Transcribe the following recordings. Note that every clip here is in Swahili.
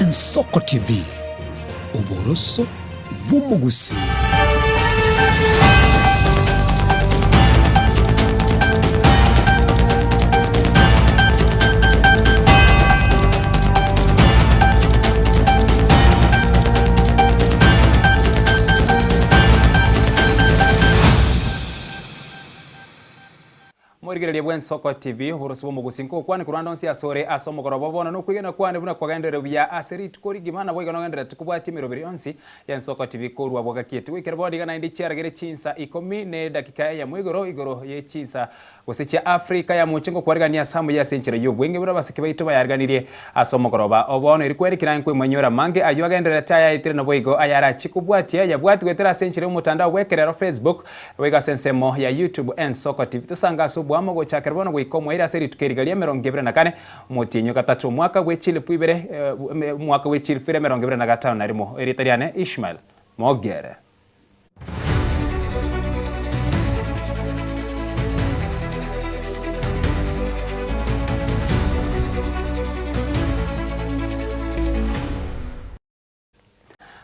Ensoko TV, uboroso bw'umugusi. Murigereria bwa Ensoko TV uboroso bw'umugusi nko kwani kuranda onsi asore asomogoro bona no kwigena kwani buna kwagendere bya aserit kuri gimana bwo igongendera tukubwati mirobiri onsi ya Ensoko TV korwa bwa kieti wikere bodi kana indi cyaragere cinsa 10 ne dakika ya mwigoro igoro ye cinsa gosecha Afrika ya muchengo kwarigania samu ya senchire yobwenge bura basike bayito bayarganirie asomogoro ba obono iri kwerekira nkwe manyora mange ayo agendera taya itire no boigo ayara chikubwati ya bwati gwetera senchire mutandao wekerero Facebook wega sensemo ya YouTube Ensoko TV tusanga bwamo go chakerbono go ikomo ira seri tukerigalia 24 mutinyo gatatu mwaka gwechile puibere mwaka gwechile fire 25 narimo eritariane Ishmael Mogere.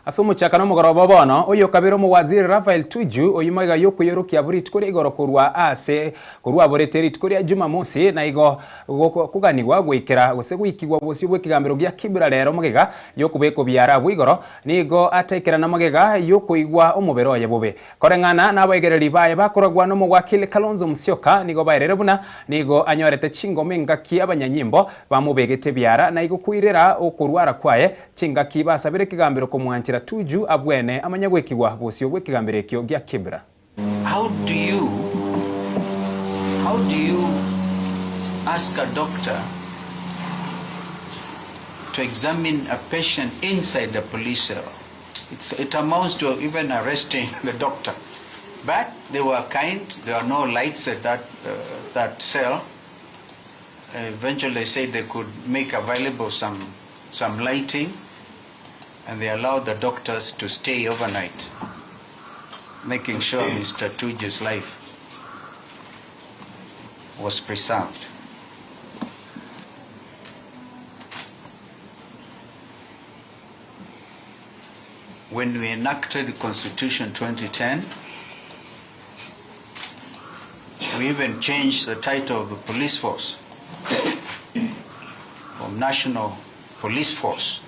Asumu chakano mugoroba bono oyo kabiro mu waziri Rafael Tuju oyimaga yo kuyerukia burit kuri igoro kurwa ase kurwa boreteri kuri Jumamosi na igo kuganirwa gwikira gusegwikirwa bosi bwekigambiro gya kibira rero mugega yo kubeko byara bwigoro nigo atekera na mugega yo kuigwa omubero ye bube korengana nabayegereri baye bakoragwa no mugwakile Kalonzo Musyoka nigo bayerere buna nigo anyorete chingome ngaki abanyanyimbo bamubegete byara na igo kuirera okurwara kwaye chingaki basabire kigambiro ko mwanchira Tuju abwene amanyagwekigwa bosio bwekigambire kyo gya kibra. How do you ask a doctor to examine a patient inside the police cell? It amounts to even arresting the doctor. But they were kind. There are no lights at that cell. Eventually they said they could make available some lighting, and they allowed the doctors to stay overnight, making sure Mr. Tuju's life was preserved. When we enacted the Constitution 2010, we even changed the title of the police force from National Police Force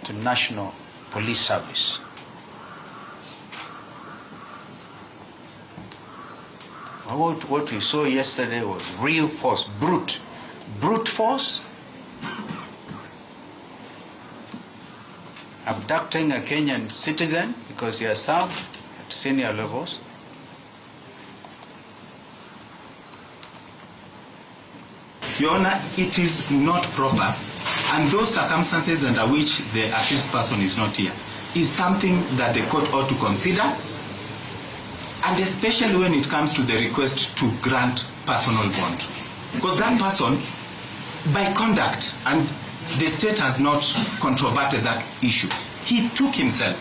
to National Police Service. What we saw yesterday was real force, brute force, abducting a Kenyan citizen because he has served at senior levels. Your Honor, it is not proper. And those circumstances under which the accused person is not here is something that the court ought to consider, and especially when it comes to the request to grant personal bond. Because that person, by conduct, and the state has not controverted that issue, he took himself.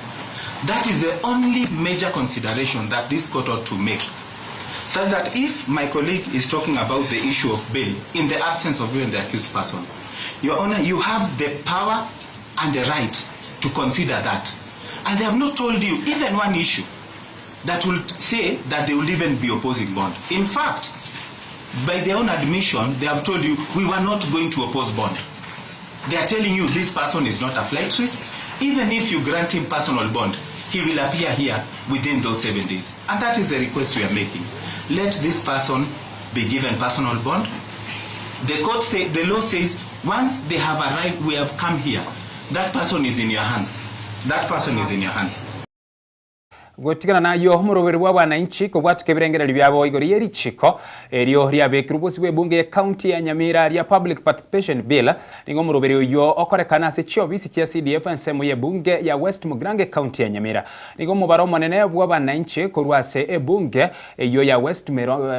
That is the only major consideration that this court ought to make. So that if my colleague is talking about the issue of bail in the absence of even the accused person, Your Honor, you have the power and the right to consider that. And they have not told you even one issue that will say that they will even be opposing bond. In fact, by their own admission, they have told you, we were not going to oppose bond. They are telling you this person is not a flight risk. Even if you grant him personal bond, he will appear here within those 7 days. And that is the request we are making. Let this person be given personal bond. The court say, the law says, once they have arrived, we have come here, that person is in your hands. That person is in your hands. Gotigana na yo murobere bw'abananchi ko bwatukebirengera byabo igori yeri chiko eryo ryabekira ubusi bw'ebunge ya county ya Nyamira ya public participation bill ningo murobere yo okorekana se cyo bisi cya CDF nsemu ye bunge ya West Mugrange county ya Nyamira ningo mubaro monene bw'abananchi ko rwase ebunge yo ya West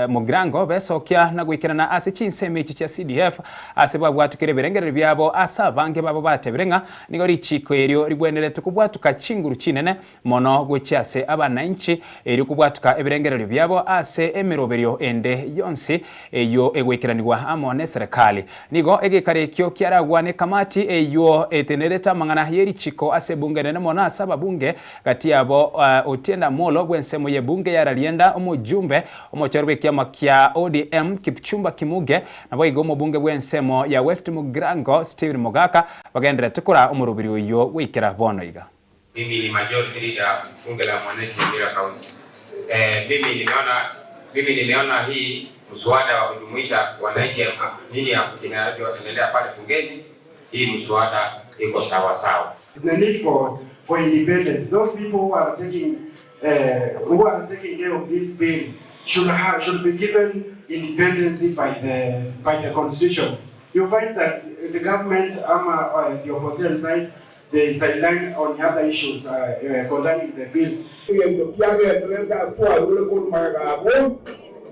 Mugrango besokya na gwikirana ase chinseme iki cya CDF ase bwatukebirengera byabo asa bange babo batebirenga ningo ri chiko eryo ribwenere tukubwatuka chinguru chinene mono gwecyase ase abananchi eri kubwatuka ebirengerero byabo ase emiroberio ende yonsi eyo egwekiranirwa amone serikali nigo egikarekyo kiaragwa ne kamati eyo etenereta mangana yerichiko ase bunge nene mona asaba bunge gati yabo Otienda Molo gwensemo ye bunge yaralienda omujumbe omochorwe kiama kia ODM Kipchumba Kimuge nabo igomo bunge gwensemo ya West Mugrango Steven Mogaka bagendera tukura omurubiri uyo wikira bono iga. Mimi ni majority ya bunge la mwananchi Nyamira County. Mimi nimeona hii mswada wa kujumuisha wananchi nini ya kinachoendelea pale bungeni, hii mswada iko sawa sawa. The need for independence. Those people who are taking care of this bill should be given independence by the constitution. You find that the government the opposition side they sideline on the other issues concerning the bills.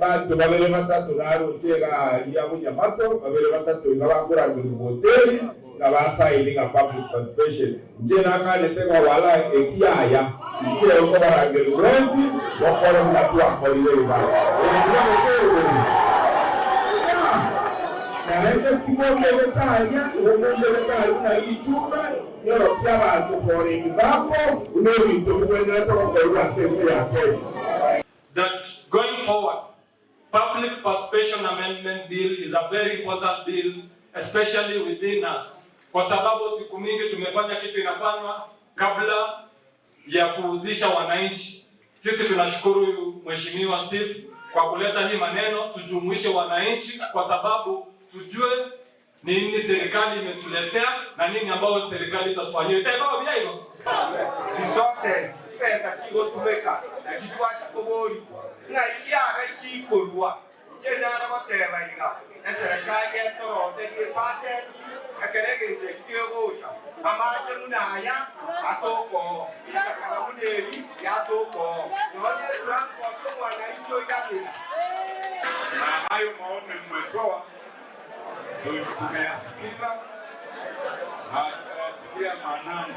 Bantu babere batatu narutega ya munyamato babere batatu ngabakura mu hoteli ngabasayininga public participation nje nakane tega wala ekiaya ikero ko barangere urenzi bakora mutwa koliwe ba Karende kibonge betanya umunde betanya na ichuma yoro ky'abantu for example unebintu kubendera ko bakorwa sefu ya Kenya. That going forward, Public Participation Amendment Bill is a very important bill, especially within us. Kwa sababu siku mingi tumefanya kitu inafanywa kabla ya kuhusisha wananchi. Sisi tunashukuru Mheshimiwa Steve kwa kuleta hii maneno, tujumuishe wananchi kwa sababu tujue nini serikali imetuletea na nini ambao serikali itatufanyia. Itakuwa bila hivyo. Resources, pesa kigo tumeka, na kitu acha kobori. Na ikiaga kikorwa tena na batema iga na serikali yetorose ipate akerege ndekiyogocha amaje munaya atoko isakara muneri yatoko none transport mwana hicho yake na hayo maoni mmetoa ndio tunayasikiza haya manani.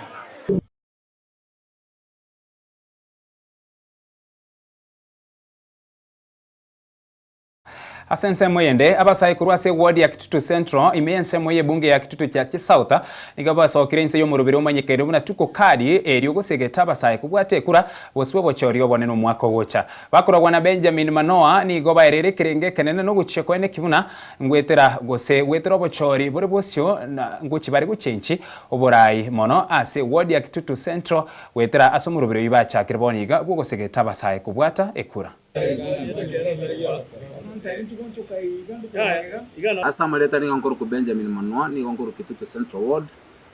Asensemo yende abasai kurwase ward ya Kitutu Central imensemo ye bunge ya Kitutu cha Kisauta nigaba sokirense yo murubiro manyekere buna tuko kadi eri ogosegeta abasai kubwate kura boswe bochori obone no mwako wocha bakoragwa na Benjamin Manoa ni goba erere kirenge kenene no gucheko ene kibuna ngwetera gose wetero bochori bore bosyo na nguchi bari guchenchi oborai mono ase ward ya Kitutu Central wetera asomurubiro ibacha kirboniga bogosegeta abasai kubwata ekura. Asa maleta ni ngonkoro ku Benjamin Manoa ni ngonkoro Kitutu Central Ward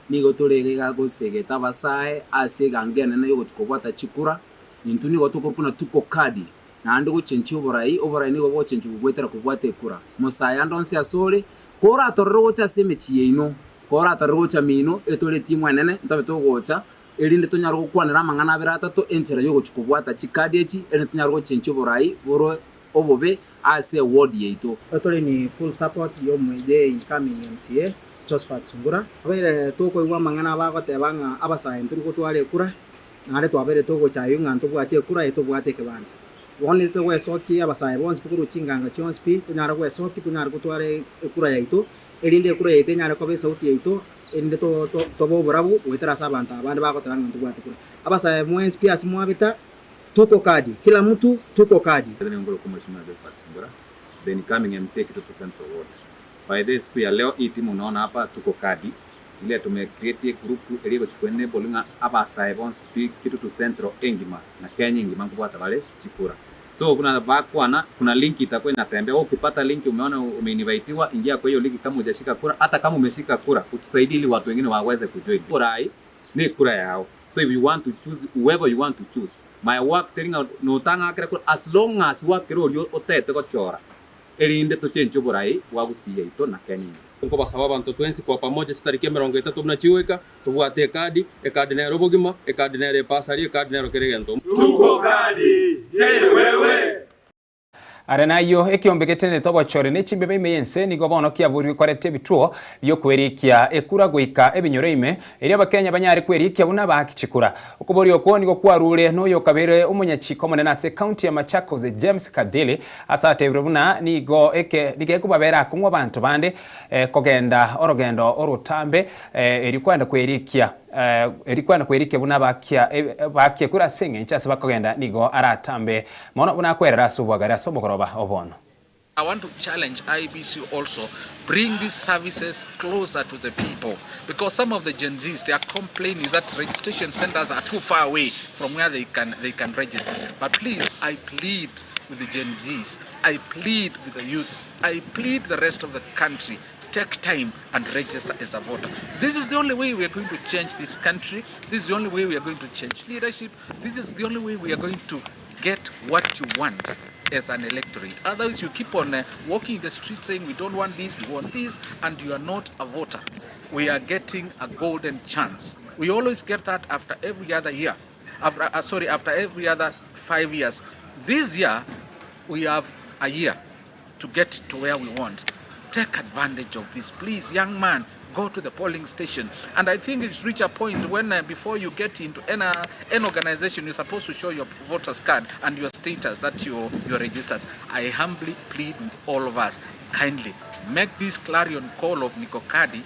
ni gotorega gosegeta basae ase gangene na yogo tukobwata chikura intuni gotokorpuna tuko kadi na andi guchenchi oborai ni gobo chenchi gugwetera kubwata ekura musaya ndonse asole kora torro gocha semechi ino kora torro gocha mino etole timu enene ntabe to gocha erinde tonyaro gukwanira mangana abira atatu enchera yogo tukobwata chikadi echi ene tonyaro gochenchi oborai boro obobe ase ward yeito otole ni full support yo mwede incoming MCA Josephat Sungura abere toko iwa mangana bagotebanga abasaye nturi gutware kura ngare twabere toko chayunga ntubwate kura eto bwate kebana woni to wesoki abasaye bonse pukuru chinganga chonspi tunyara wesoki tunyara gutware kura yaito erinde kura yaite nyara ko be sauti yaito erinde to boborabu wetera sabanta abandi bagotebanga ntubwate kura abasaye mwensi pia simwabita tuko kadi kila mtu tuko kadi ngolo kwa Mheshimiwa Josephat Sungura the incoming MCA Kitutu Central Ward. By this pia leo hii timu unaona hapa tuko kadi ile tume create group ile kuchukua bolinga abasai bonse Kitutu Central engima na Kenya engima kubwata wale chikura. So kuna link itakuwa inatembea. Ukipata link umeona umeinvitiwa, ingia kwa hiyo link kama hujashika kura, hata kama umeshika kura utusaidie ili watu wengine waweze kujoin. Kura hii ni kura yao. So if you want to choose whoever you want to choose, my work telling out no tanga akira as long as work ro otete ko chora erinde to chencho borai wagusiye ito na Kenya ngo basaba abantu twensi kwa pamoja chitariki 30 mnachiweka tubwate kadi ekadi na robogima ekadi na repasari ekadi na rokeregento tuko kadi je wewe Arenayo ekiombekete ne tobochore ne chimbe bemeyense nigo bono kiaburi korete bituo byo kwerikia ekura goika ebinyoreime eri abakenya banyari kwerikia buna bakichikura ukubori okwo nigo kwarure noyo kabere umunyachiko monene ase county ya Machakos James Kadele asate buna nigo nige kubabera kumwa abantu bande kogenda orogendo orutambe eri kwenda kwerikia buna bakia kura singe nchase bakogenda nigo aratambe mono buna kwerera subwagara sobokoroba obono. I want to challenge IBC also, bring these services closer to the people, because some of the Gen Zs, their complaint is that registration centers are too far away from where they can register. But please, I plead with the Gen Zs, I plead with the youth, I plead the rest of the country, take time and register as a voter. This is the only way we are going to change this country. This is the only way we are going to change leadership. This is the only way we are going to get what you want as an electorate. Otherwise, you keep on walking the street saying we don't want this, we want this, and you are not a voter. We are getting a golden chance. We always get that after every other year. After every other 5 years. This year, we have a year to get to where we want. Take advantage of this, please, young man. Go to the polling station. And I think it's reached a point when before you get into an organization, you're supposed to show your voter's card and your status that you're registered. I humbly plead with all of us, kindly make this clarion call of Nikokadi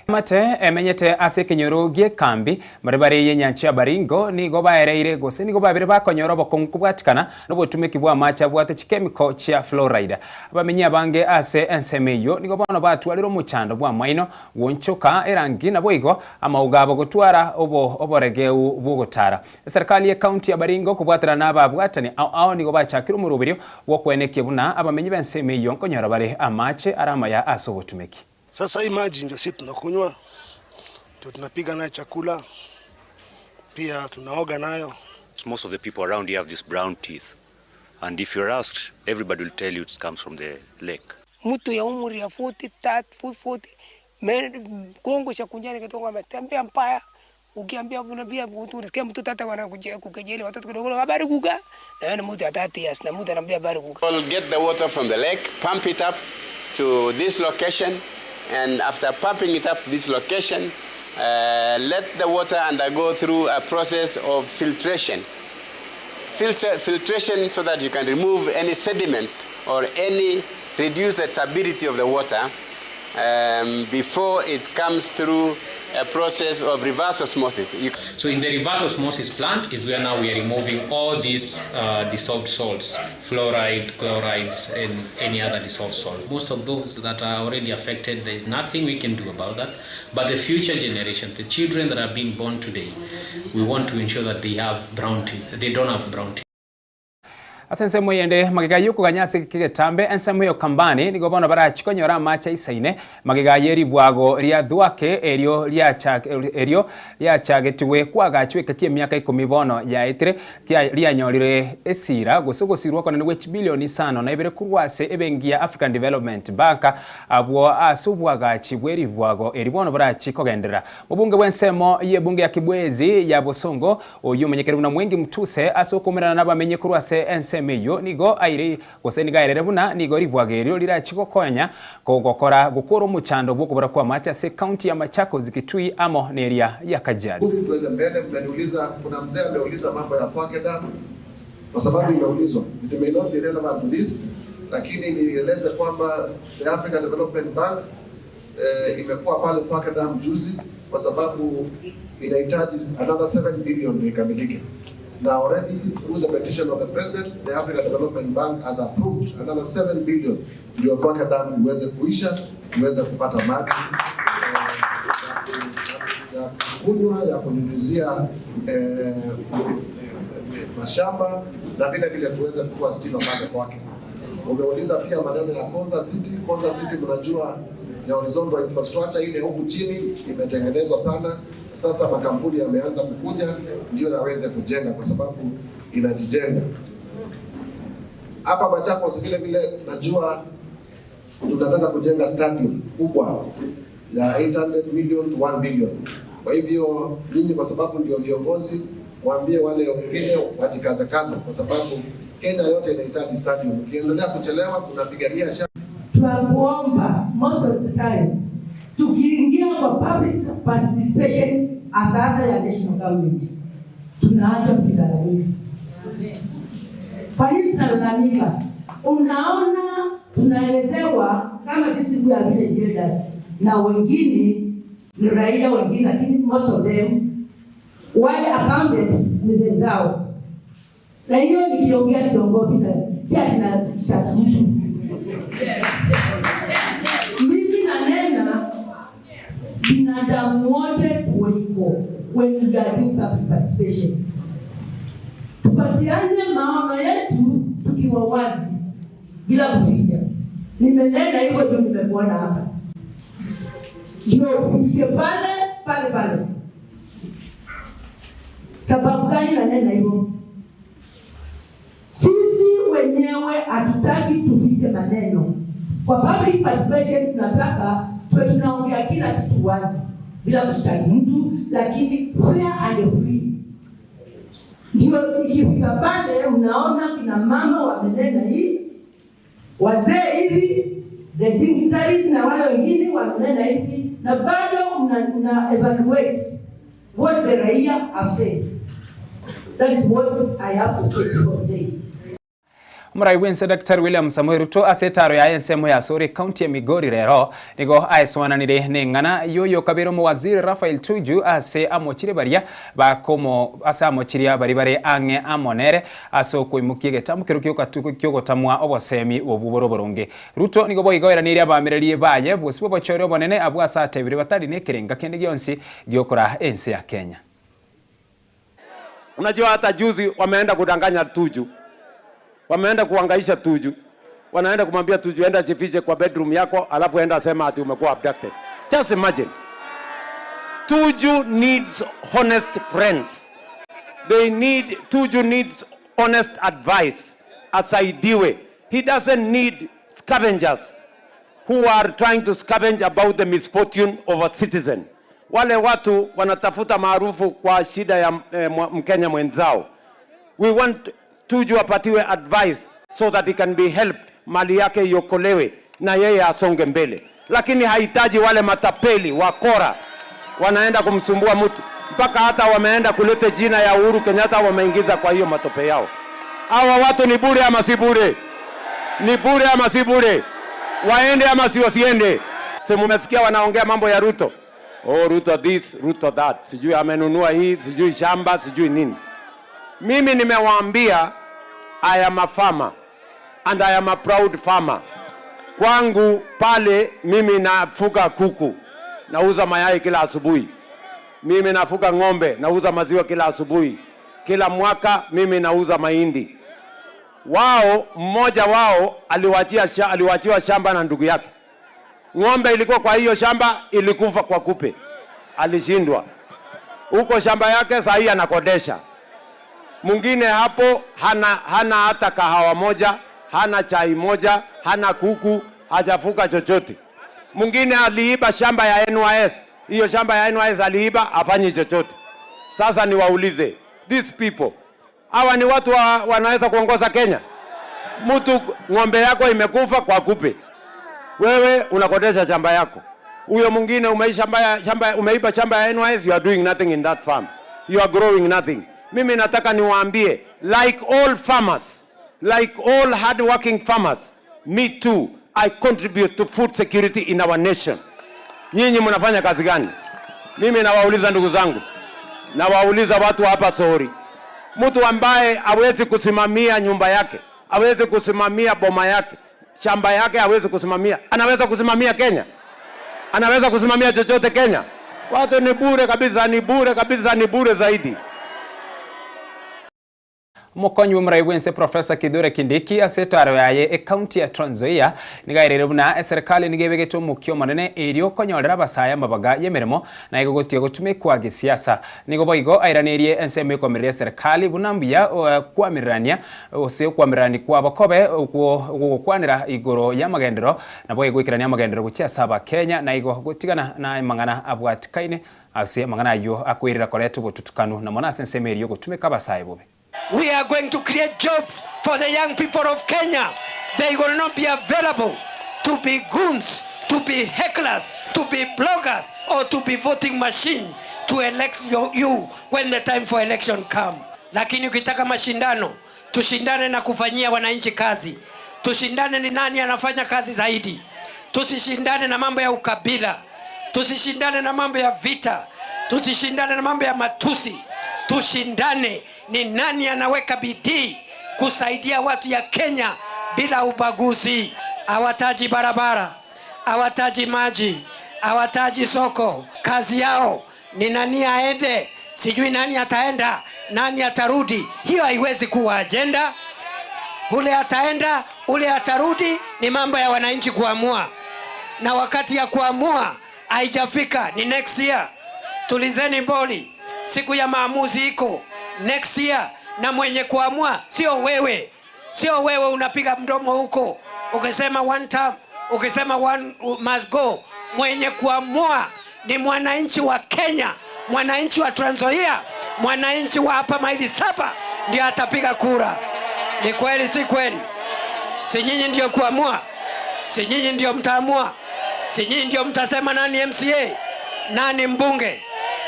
mate emenyete ase kinyorugie kambi maribari yenyancha baringo nigo baereire gose nigo babire bakonyoro bokonkubwatikana nobotumiki bwa macha bwate chemical chia fluoride abamenyi abange ase ensemeyo nigo bono batwaliro muchando bwa maino wonchoka erangi na boigo amaugabo gutwara oboregeu bugotara serikali ya county ya Baringo kubwatira naba bwatani ao nigo bachakira umurubirio wo kweneke buna abamenyi bensemeyo nkonyoro bare amache arama ya asobotumiki. Sasa hii maji ndio sisi tunakunywa, ndio tunapiga nayo chakula, pia tunaoga nayo. Most of the people around here have this brown teeth, and if you're asked, everybody will tell you it comes from the lake. Mtu ya umri ya 40 Kongo cha kunjani kitongo ametembea mpaya, ukiambia unabia mtu unasikia mtu tata wanakuja kukejeli watoto kidogo habari kuga na yeye mtu atati yes na mtu anambia habari kuga. We'll get the water from the lake, pump it up to this location. And after pumping it up to this location, let the water undergo through a process of filtration. Filtration so that you can remove any sediments or reduce the turbidity of the water before it comes through a process of reverse osmosis. So in the reverse osmosis plant is where now we are removing all these dissolved salts, fluoride, chlorides, and any other dissolved salt. Most of those that are already affected, there is nothing we can do about that. But the future generation, the children that are being born today, we want to ensure that they have brown teeth. They don't have brown teeth. Asense moyende magigayo kuganyase kigetambe ensemo yo kambani nigo bono barachikonyora macha isaine magigayeri bwago ria duake erio liachagetiwe kwagachweka kie miaka 10 bono ya itire ria nyorire esira gusugusirwa kone we bilioni 5 na ibere kurwase ebengia African Development Bank abwo asubwagachi bweri bwago eri bono barachikogendera mubunge bwensemo ye bunge ya Kibwezi ya Bosongo uyu menyekere buna mwengi mtuse asokomerana nabamenye kurwase ense meyo nigo airi gosenigairere buna nigo ribwagerio lirachiko konya kogokora gukoro muchando bwo kwa macha se county ya Machakos Kitui amo neria ya Kajiado. Tuweze mbele mmeniuliza kuna mzee ameuliza mambo ya pocket dam kwa sababu imeulizwa it may not be relevant to this lakini nieleze kwamba the African Development Bank imekuwa pale pocket dam juzi kwa sababu inahitaji another 7 billion ikamilike. Now already through the petition of the President, the African Development Bank has approved another 7 billion ndio pocket dam iweze kuisha, iweze kupata maji ya kunywa, ya kunyunyizia mashamba na vile vile tuweze kutoa stima pale kwake. Umeuliza pia maneno ya Konza City. Konza City mnajua ya horizontal infrastructure ile huku chini imetengenezwa sana. Sasa makampuni yameanza kukuja ndio yaweze kujenga kwa sababu inajijenga. Hapa Machakos vile vile najua tunataka kujenga stadium kubwa ya 800 million to 1 billion. Kwa hivyo nyinyi kwa sababu ndio viongozi waambie wale wengine wajikaze kazi kwa sababu Kenya yote inahitaji stadium. Ukiendelea kuchelewa kunapigania shamba. Tunakuomba most of the time tukiingia kwa public participation asasa ya national government tunaacha kukilalamika. Kwa nini tunalalamika? Unaona tunaelezewa kama sisi we are village elders na wengine ni raia wengine, lakini most of them wale accounted with the DAO. Na hiyo nikiongea siongopi na si atina mtu. Mimi nanena binadamu wote kuwepo when we are doing public participation. Tupatiane maono yetu tukiwa wazi bila kuficha. Nimenena hivyo tu nimekuona hapa. Ndio kufiche pale. Sababu gani nanena hivyo? Sisi wenyewe hatutaki tufiche maneno. Kwa public participation tunataka tuwe tunaongea kila kitu wazi bila kushtaki mtu, lakini fair and free. Ndio ikifika pale mnaona kina mama wamenena hii, wazee hivi, the dignitaries na wale wengine wamenena hivi, na bado mna evaluate what the raia have said. That is what I have to say for today. Muraiwense Dr. William Samoei Ruto asetaro ya ensemo ya Sori County ya Migori rero nigo aiswananire nengana yoyo kabiro mu waziri Raphael Tuju ase amochire baria bakomo asa amochiria bari ange amonere aso kwimukie getamukiro kyogotamwa obosemi obuboro boronge. Ruto nigo boigoera nire abamererie baye bosibwo bochore bonene abwasa atebire batari nekerenga kende gionsi giokora ense ya Kenya. Unajua hata juzi wameenda kudanganya Tuju. Wameenda kuangaisha Tuju. Wanaenda kumwambia Tuju enda jifiche kwa bedroom yako alafu enda sema ati umekuwa abducted. Just imagine. Tuju needs honest friends. Tuju needs honest advice. Asaidiwe. He doesn't need scavengers who are trying to scavenge about the misfortune of a citizen. Wale watu wanatafuta maarufu kwa shida ya Mkenya mwenzao. We want Tuju apatiwe advice so that he can be helped, mali yake iokolewe na yeye asonge mbele. Lakini hahitaji wale matapeli wakora wanaenda kumsumbua mtu, mpaka hata wameenda kuleta jina ya Uhuru Kenyatta wameingiza kwa hiyo matope yao. Hawa watu ni bure ama si bure? Ni bure ama si bure? Waende ama si wasiende? Sema umesikia wanaongea mambo ya Ruto. Oh, Ruto this, Ruto that. Sijui amenunua hii, sijui shamba, sijui nini. Mimi nimewaambia I am a farmer and I am a proud farmer. Kwangu pale mimi nafuga kuku, nauza mayai kila asubuhi. Mimi nafuga ng'ombe, nauza maziwa kila asubuhi. Kila mwaka mimi nauza mahindi. Mmoja wao aliwachiwa shamba na ndugu yake. Ng'ombe ilikuwa kwa hiyo shamba ilikufa kwa kupe. Alishindwa. Huko shamba yake sasa hii anakodesha. Mwingine hapo hana hata kahawa moja, hana chai moja, hana kuku, hajafuka chochote. Mwingine aliiba shamba ya NYS. Hiyo shamba ya NYS aliiba, afanye chochote. Sasa niwaulize, these people, hawa ni watu wanaweza kuongoza Kenya? Mtu ng'ombe yako imekufa kwa kupe. Wewe unakodesha shamba yako. Huyo mwingine umeiba shamba ya NYS, you are doing nothing in that farm. You are growing nothing. Mimi nataka niwaambie, like all farmers, like all hard-working farmers, me too, I contribute to food security in our nation. Nyinyi mnafanya kazi gani? Mimi nawauliza ndugu zangu, nawauliza watu hapa Sori. Mtu ambaye hawezi kusimamia nyumba yake, hawezi kusimamia boma yake, shamba yake hawezi kusimamia, anaweza kusimamia Kenya? Anaweza kusimamia chochote Kenya? Watu ni bure kabisa, ni bure kabisa, ni bure zaidi. Mukonyi w'umuraiwense Professor Kithure Kindiki asetaro yaye county ya Trans Nzoia nigairire buna serikali nigebegeto mukyo manene erio konyorera basaya mabaga yemeremo na igogotie gutumikwa gisiasa nigo boigo airanirie enseme komerere serikali bunambia kwamirania ose kwamirani kwa bakobe gukwanira igoro ya magendero na boigo ikirania magendero guchiasa ba Kenya na igo gutigana na mangana abwatikaine ase mangana yo akwirira koletu gututukanu na mona enseme erio gutumika basaya bobe. We are going to create jobs for the young people of Kenya. They will not be available to be goons, to be hecklers, to be bloggers, or to be voting machine to elect you when the time for election come. Lakini ukitaka mashindano, tushindane na kufanyia wananchi kazi. Tushindane ni nani anafanya kazi zaidi. Tusishindane na mambo ya ukabila. Tusishindane na mambo ya vita. Tusishindane na mambo ya matusi. Tushindane ni nani anaweka bidii kusaidia watu ya Kenya bila ubaguzi. Hawataji barabara, hawataji maji, hawataji soko. Kazi yao ni nani aende, sijui nani ataenda, nani atarudi. Hiyo haiwezi kuwa agenda. Ule ataenda, ule atarudi, ni mambo ya wananchi kuamua. Na wakati ya kuamua haijafika, ni next year. Tulizeni boli, siku ya maamuzi iko next year, na mwenye kuamua sio wewe. Sio wewe unapiga mdomo huko ukisema one term, ukisema one must go. Mwenye kuamua ni mwananchi wa Kenya, mwananchi wa Trans Nzoia, mwananchi wa hapa maili 7 ndio atapiga kura. Ni kweli si kweli? Si nyinyi ndio kuamua? Si nyinyi ndio mtaamua? Si nyinyi ndio mtasema nani MCA, nani mbunge,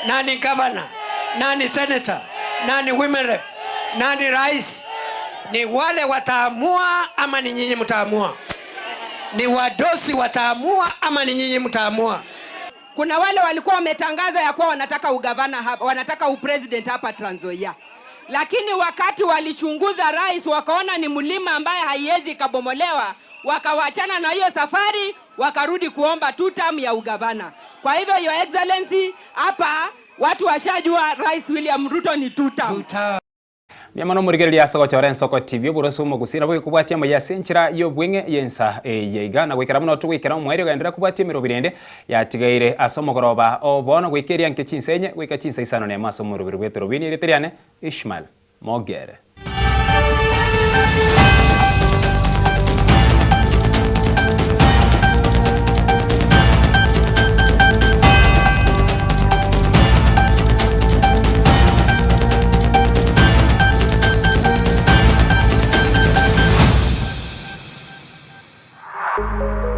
nani governor, nani senator, nani women rep, nani rais? Ni wale wataamua ama ni nyinyi mtaamua? Ni wadosi wataamua ama ni nyinyi mtaamua? Kuna wale walikuwa wametangaza ya kuwa wanataka ugavana hapa, wanataka upresident hapa Trans Nzoia. Lakini wakati walichunguza rais, wakaona ni mlima ambaye haiwezi kabomolewa, wakawachana na hiyo safari, wakarudi kuomba 2 term ya ugavana. Kwa hivyo your excellency, hapa watu washajua Rais William Ruto ni 2 term. Miamano murigereria soko chore Soko TV burosumo gusira bwo kubwatia mo ya senchira yo bwenge yensa yeiga na gwikara muno tugwikara mweri gendera kubwatia mirobirende ya tigaire asomo goroba obono gwikeria nke chinsenye gwika chinsa isano ne maso murubiri bwetero bini riteriane Ishmael Mogere. Thank you.